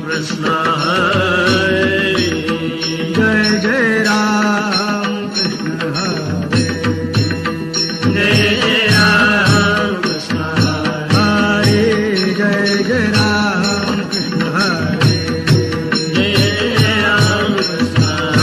कृष्ण हरे जय जय राम कृष्ण हरे जय जय राम कृष्ण हरे जय जय राम कृष्ण हरे जय जय राम कृष्ण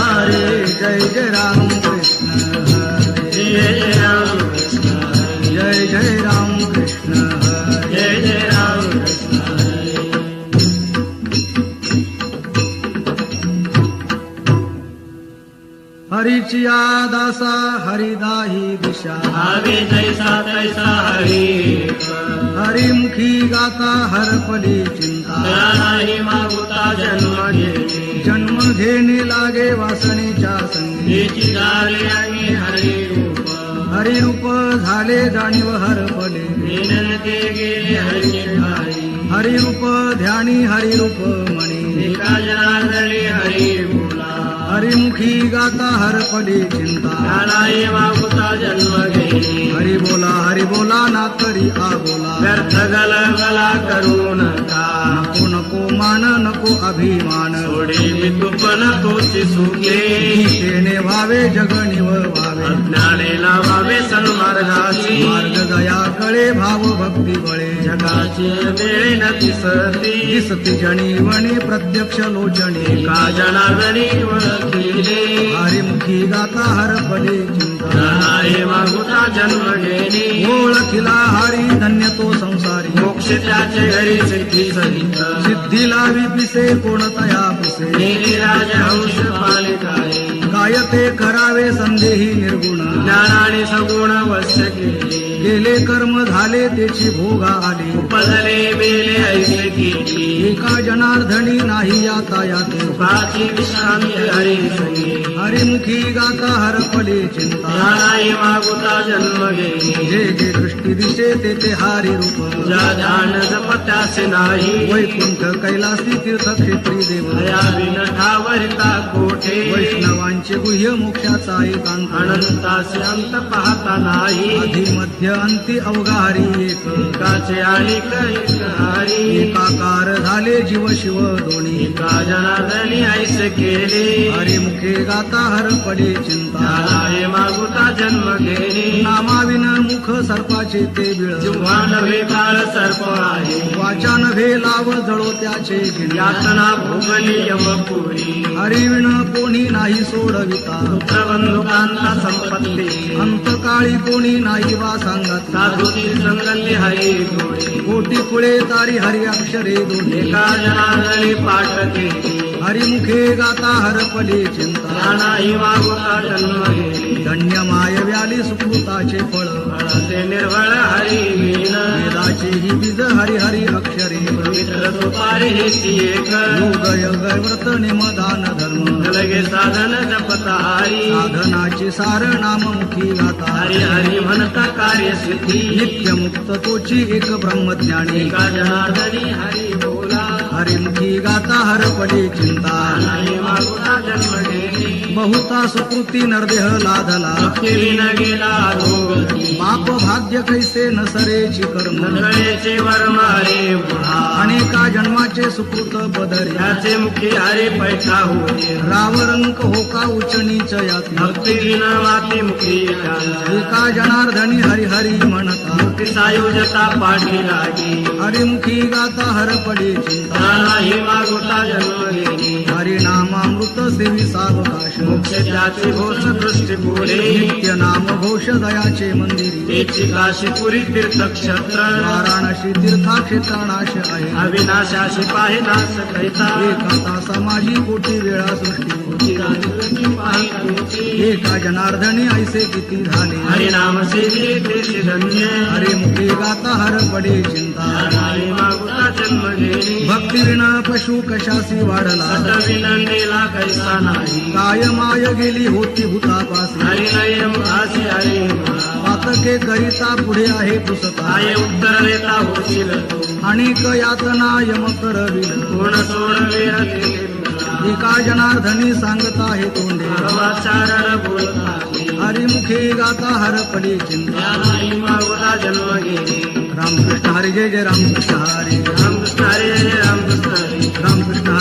हरे जय जय राम कृष्ण हरे जय जय राम कृष्ण जय जय राम कृष्ण हरे जय जय राम कृष्ण हरे हरीचिया दासा हरिदाही दिशा भावे जैसा तैसा हरी हरिमुखी गाता हरपली चिंता नाही मागुता जन्म घेणे जन्म घेणे लागे वासनेच्या संगी याची झाले आणि हरी रूप हरिरूप झाले जाणीव हरपले विनंते गेले हरी ठाई हरिरूप ध्यानी हरिरूप म्हणे एका जनार्दनी हरी बोला हरिमुखी गाता हरपली चिंता नाही मागुता जन्म घेणे हरि बोला ना तरी आ बोला व्यर्थ गलगला करू नका नको नको मान नको अभिमान थोडे वितुपन तोची सुखे गीतेने व्हावे जगणीव व्हावे अज्ञाने लावावे सन्मार्गाची मार्ग गया कळे भाव भक्ती बळे जगाची वेळे न दिसती दिसती जणीवणी प्रत्यक्ष लोचणी एका जनार्दनी ओळखिले हरिमुखी गाता हरपली चिंता नाही मागुता जन्म घेणे ओळखिला हरी धन्य तो संसारी मोक्ष त्याचे घरी सिद्धी सहित सिद्धी लावी पिसे कोणतया पिसे नेली राजहंस पालिकाये काय ते करावे संदेही निर्गुण ज्ञानाने सगुण वश्य केले गेले कर्म झाले त्याची भोगा आले उपजले बेले ऐसे केली एका जनार्दनी नाही याता याते सुखाची विश्रांती हरी संगे हरिमुखी गाता हरपली चिंता नाही मागुता जन्म घेणे जे जे दृष्टी दिसे ते हारी रूप ज्या ध्यान जपत्यासे नाही वैकुंठ कैलासी तीर्थक्षेत्री देव दया विन ठावरिता कोठे वैष्णवांचे गुह्य मोक्षाचा एकांत अनंतासे अंत पाहता नाही आधी मध्य अंती अवघा हरी एक एकाचे आणि एक हरी एकाकार झाले जीव शिव दोन्ही एका जनार्दनी ऐसे केले हरिमुखे गाता हरपली चिंता नाही मागुता जन्म घेणे नामाविन मुख सर्पाचे ते बिळ जिव्हा नव्हे काळ सर्प आहे वाचा नव्हे लाव जळो त्याचे गिण यातना भोगली यमपुरी हरिविण कोणी नाही सोडविता पुत्रबंधुकांता संपत्ती अंतकाळी कोणी नाही वा सांगत साधुची संगती हरी गोडी कोटी कुळे तारी हरि अक्षरे दोन्ही एका जनार्दनी पाठ केली हरिमुखे गाता हरपली चिंता नाही मागुता जन्म घेणे धन्य माय व्याली सुकृताचे फळ फळाचे निर्भळ हरी वीण वेदाचे ही बीज हरि हरि अक्षरे पवित्र दुपारी हेची एक योग योग व्रत निमदान धर्म लगे साधन जपता हरी साधनाचे सार नाममुखी गाता हरी हरी म्हणता कार्य सिद्धी नित्य मुक्त तोची एक ब्रह्मज्ञानी एका जनार्दनी हरी बोला हरिमुखी गाता हरपली चिंता नाही मागुता जन्म घेणे बहुता सुकृती नरदेह लाधला भक्तीन गेला अधोगती पाप भाग्य कैसे नसरेची कर्म नगळेचे वर्म हरे बुढा अनेका जन्माचे सुकृत बदरी याचे मुखी हरे पैठा होते रावरंक होका उचनीच याती भक्तीन माती मुखी एका जनार्दनी हरि हरि म्हणता मुक्ती सायुजता पाठी लागी हरिमुखी गाता हरपली चिंता नाही मागुता जन्म घेणे हरिनामामृत सेवी सावकाश मोक्ष त्याचे घोष दृष्टी पुढे नित्य नाम घोष दयाचे मंदिरी तेची काशीपुरी तीर्थक्षेत्र वाराणसी तीर्थाक्षेत्रनाश आहे अविनाशाशी पाहे नाश कैता एका तासा माझी कोटी वेळा सृष्टी एका जनार्दनी ऐसे किती झाले हरिनाम सेवी तेची धन्य हरिमुखी गाता हरपडे चिंता नाही मागुता जन्म घेणे भक्ती विना पशु कशासी वाढला विनंदेला कैसा नाही काय माय गेली होती भूतापासी हरिनय मुखासी हरी पातके करिता पुढे आहे पुसता काय उत्तर देता होतील तू अनेक यातना यम करविल कोण सोडवे एका जनार्दनी सांगता हे तोंडे वाचारण बोलता हरिमुखे गाता हरपडी चिंता नाही मागुता जन्म घेणे रामकृष्ण हरी जय जय रामकृष्ण हरी रामकृष्ण हरी जय रामकृष्ण हरी रामकृष्ण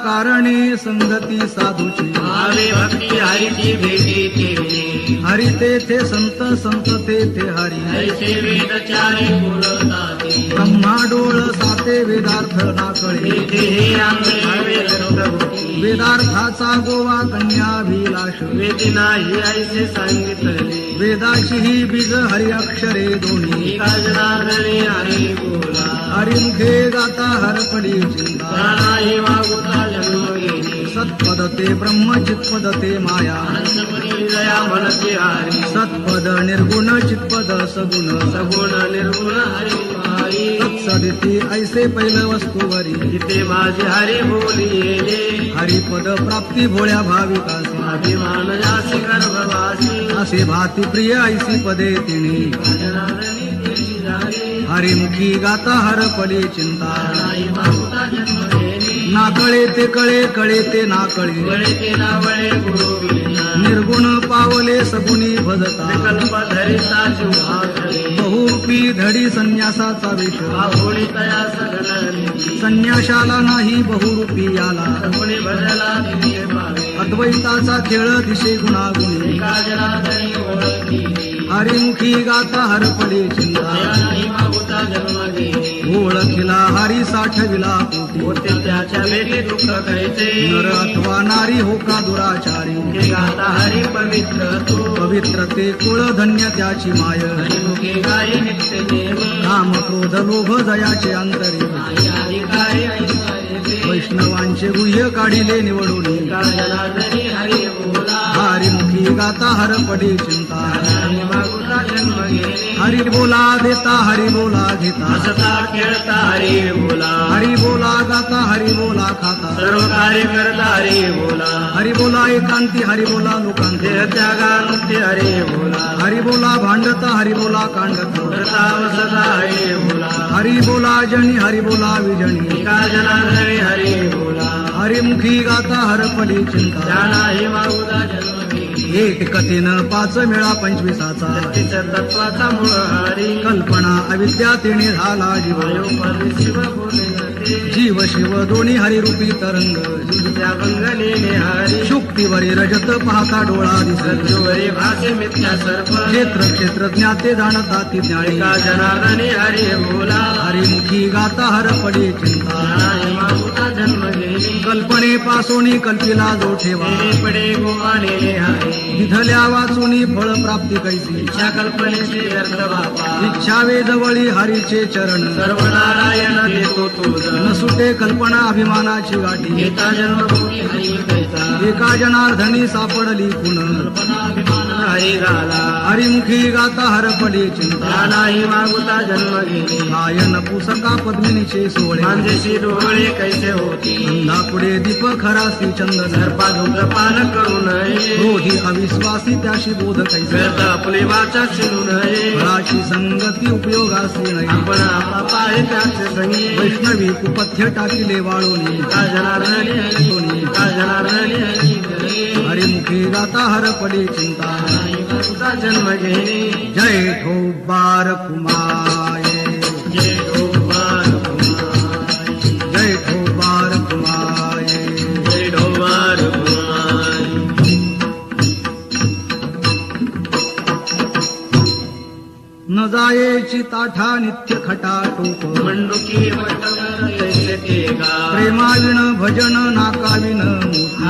कारणे संगती साधूची भावे भक्ती हरीची भेटी केली हरी तेथे संत संत तेथे हरी ऐसे वेदचारे बोलताती ब्रह्मा डोळ साते वेदार्थ नाकळे तेथे हे आंबे हवे रक्त होती वेदार्थाचा गोवा कन्याभिलाष वेदी नाही ऐसे सांगितले वेदाची ही बीज हरी अक्षरे दोन्ही एका जनार्दने हरी बोला हरिमुखे गाता हरपडी चिंता प्राणाही मागुता जन्म घेणे सत्पद ते ब्रह्म चित्पद ते माया हंसपदी दया मनसे हरी सत्पद निर्गुण चित्पद सगुण सगुण निर्गुण हरी हरी तत्सदिती ऐसे पैल वस्तूवरी जिथे माझे हरी बोलिले हरिपद प्राप्ती भोळ्या भाविकासी अभिमान जासी गर्भवासी असे भाती प्रिय ऐसी पदे तिने जनार्दनी तेची झाली हरिमुखी गाता हरपडी चिंता प्राणाही मागुता जन्म घेणे नाकळे ते कळे कळे ते नाकळे वळे ते नावळे गुरु विना निर्गुण पावले सगुणी भजता विकल्प धरिता जीवाकडे बहुरूपी धडी संन्यासाचा विष होळी तया सगळी संन्याशाला नाही बहुरूपी याला कोणी भजला तिथे पावे अद्वैताचा खेळ दिशे गुणागुणी एका जनार्दनी ओळखी हरिमुखी गाता हरपडी चिंता नाही मागुता जन्म घेणे ओळखिला हरी साठविला पोटी होते त्याच्या भेटी दुःख कैसे नर अथवा नारी हो का दुराचारी हे गाता हरी पवित्र तू पवित्र ते कुळ धन्य त्याची माय हरिमुखे गाई नित्य नेम काम क्रोध लोभ जयाचे अंतरी आई अधिकारी ऐसायचे वैष्णवांचे गुह्य काढिले निवडून एका जनार्दनी हरी बोला हरिमुखी गाता हरपडी चिंता नाही मागुता जन्म घेणे हरी बोला देता हरी बोला घेता हसता खेळता हरी बोला हरी बोला गाता हरी बोला खाता सर्व कार्य करता हरी बोला हरी बोला एकांती हरी बोला लोकांती देह त्यागानुते हरी बोला हरी बोला भांडता हरी बोला कांडत करता वसता हरी बोला हरी बोला जणी हरी बोला विजणी एका जनार्दनी हरी बोला हरिमुखी गाता हरपडी चिंता ज्ञानाही मागुता जन्म घेणे एक कथेन पाच मेळा पंचवीसाचा तिच्या तत्वाचा मूळ हरी कल्पना अविद्या तिने झाला जीव वयोपरी शिव बोले जाते जीव शिव दोन्ही हरिरूपी तरंग त्या बंगलेने हरी शुक्तीवरी रजत पाहता डोळा दिसत रज्जुवरी भासे मिथ्या सर्प क्षेत्र क्षेत्र ज्ञाते जाणता ती ज्ञानी एका जनार्दनी हरी बोला हरिमुखी गाता हरपडी चिंता ज्ञानाही मागुता जन्म घेणे कल्पनेपासून कल्पिला जो ठेवा नेले पडे गोमानेले हरी विधल्या वाचुनी फळ प्राप्ती कैसी इच्छा कल्पनेचे व्यर्थ बापा इच्छा वेदवळी हरीचे चरण सर्व नारायण देतो तुझ न सुटे कल्पना अभिमानाची गाठी येता जन्मभूमी हरी कैसा एका जनार्दनी सापडली पुन कल्पनाभिमान हरी झाला हरिमुखी गाता हरपडी चिंता ज्ञानाही मागुता जन्म घेणे गायन पुसका पद्मिनीचे सोहळे मांजेशी डोळे कैसे होती अंधा पुढे दीप खरासी चंदन सर्पा धूम्रपान करू नये क्रोधी अविश्वासी त्याशी बोध कैसे व्यर्थ आपली वाचा शिरू नये फळाची संगती उपयोगासी नाही आपण आपला पाय त्याचे संगी वैष्णवी कुपथ्य टाकिले वाळोनी का जनार्दनी हरी का जनार्दनी हरी करे हरिमुखी गाता हरपडी चिंता ज्ञानाही मागुता जन्म घेणे जय ठोबार कुमाये जय ढोबार कुमारी जय ठोबार कुमाये जय ढोबार कुमारी न जायेची ताठा नित्य खटाटोप मंडुकी वटवर तैसे तेगा प्रेमाविण भजन नाकाविण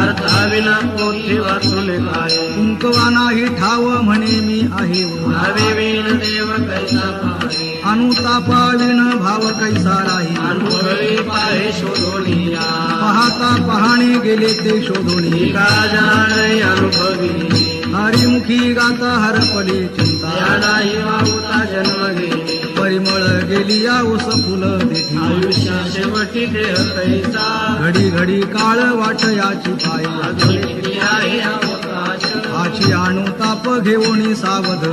अर्थाविना पोथी वाचून काय कुंकवा नाही ठाव म्हणे मी आहे ओ. भावे विण देव कैसा पाहे अनुतापाविण भाव कैसा राही अनुभवी पाहे शोधोनिया पाहता पहाणे गेले ते शोधोणी एका जनार्दनी अनुभवी हरिमुखी गाता हरपडी चिंता ज्ञानाही मागुता जन्म घेणे परिमळ गेली या उस फुल देठी आयुष्या शेवटी देह कैसा घडी घडी काळ वाट याची पाय आधुनिक आहे अवकाश आची अनुताप घेऊनी सावध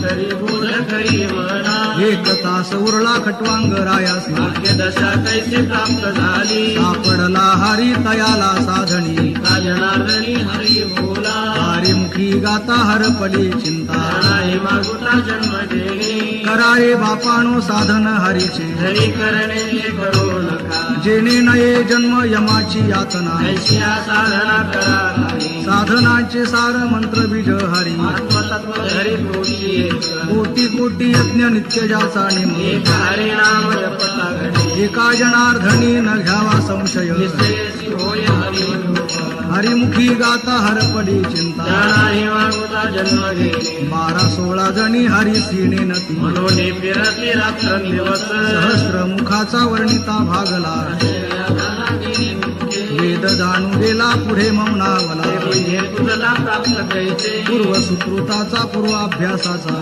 तरी बोल करी म्हणा एक तास उरला खटवांग रायासी भाग्य दशा कैसे प्राप्त झाली सापडला हरी तयाला साधणी का जनार्दनी हरी बोला हरिमुखी गाता हरपडी चिंता ज्ञानाही मागुता जन्म घेणे करारे बापानो साधन हरीचे घरी करणे हे करू नका जेणे नये जन्म यमाची यातना ऐशिया साधना करा नाही साधनाचे सार मंत्र बीज हरी आत्मतत्व हरी पोटी एक कोटी कोटी यज्ञ नित्य ज्याचा निम एक हरी नाम जपता घडे एका जनार्दनी न घ्यावा संशय विश्वेशी होय हरिवरूप हरिमुखी गाता हरपडी चिंता जाणाही मागुता जन्म घेणे 12-16 जणी हरी सीणे नती म्हणून फिरती रात्र दिवस सहस्र मुखाचा वर्णिता भागला वेद जाणू गेला पुढे मौनावला म्हणजे तुझला प्राप्त कैसे पूर्व सुकृताचा पूर्वाभ्यासाचा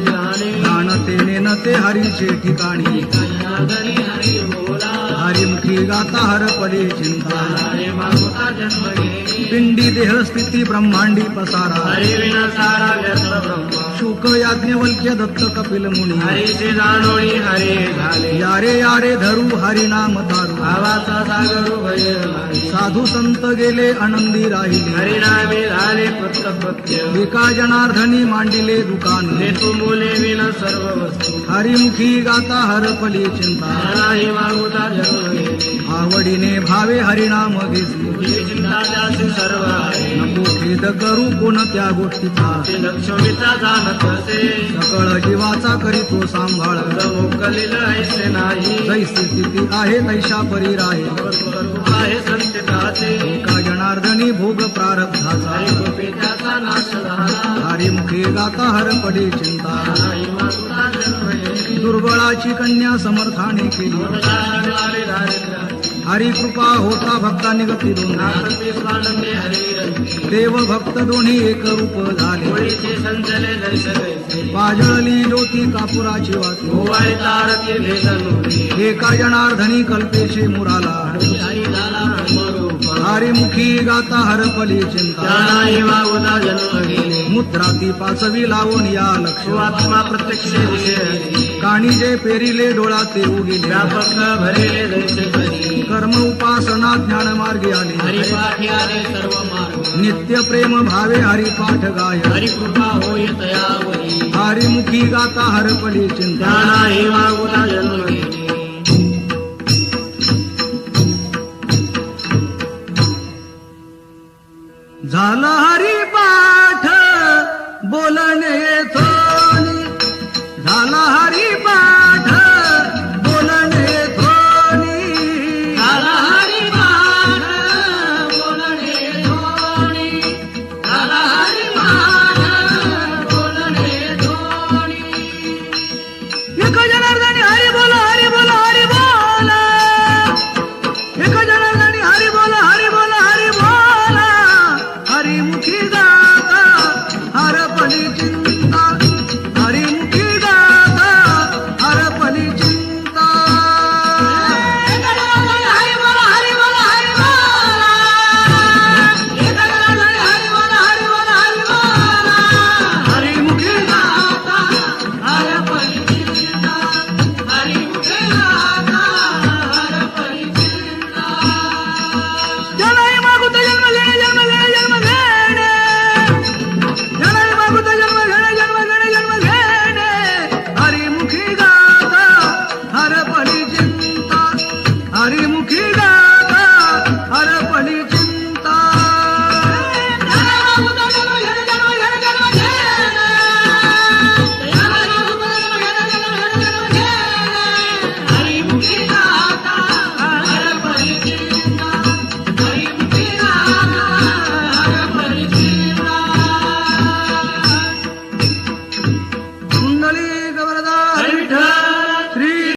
जाणे जाणतेने न ते हरीचे ठिकाणी हरी हरी बोला हरिमुखी गाता हरपडी चिंता हरी मागुता जन्म घेणे पिंडी देहस्थिती ब्रह्मांडी पसारा हरी विना सारा व्यर्थ ब्रह्म शुक याज्ञवल्क्य दत्त कपिल मुनी हरीचे जाणोळी हरी झाले यारे यारे धरू हरिनाम तारू भावाचा सागर भय नाही साधू संत गेले आनंदी राहिले हरिनामे झाले प्रत्यपत्य एका जनार्दनी मांडिले दुकान देतो मुले विना सर्व वस्तू हरिमुखी गाता हरपली चिंता नाही मागुता जन्म घेणे आवडीने भावे हरिनाम घेतले तुझी चिंता त्याची सर्व आहे नको खेद करू कोणत्या गोष्टीचा ते लक्ष्मीचा जाणत असे सकळ जीवाचा करीतो सांभाळ मोकलील ऐसे नाही जैसी स्थिती आहे तैशा परी राहे स्वरूप आहे संचिताचे एका जनार्दनी भोग प्रारब्धाचा हरी कृपे त्याचा नाश झाला हरिमुखे गाता हरपडी चिंता नाही मागुता जन्म घेणे दुर्बळाची कन्या समर्थाने केली मुलाले दारिद्र्य हरी कृपा होता भक्तांनी गती दोन नाथपी स्वानंदे हरी रंगी देव भक्त दोन्ही एक रूप झाले होळीचे संचले जैसे तैसे पाजळली ज्योती कापुराची वाती होवाळी तारती भेदनुरी एका जनार्दनी कल्पेशे मुराला हरी झाला ब्रह्मरूप हरिमुखी गाता हरपली चिंता त्यालाही मागुता जन्म घेणे मुद्राती पाचवी लावून या लक्ष आत्मा प्रत्यक्ष दिसे काणी जे पेरिले डोळा ते उगिले व्यापक भरेले जैसे करी कर्म उपासना ज्ञान मार्गी आले हरिपाठी आले सर्व मार्ग नित्य प्रेम भावे हरिपाठ गाय हरिकृपा होय तयावरी हरिमुखी गाता हरपली चिंता त्यालाही मागुता जन्म घेणे झाला हरिपाठ बोलणे येतो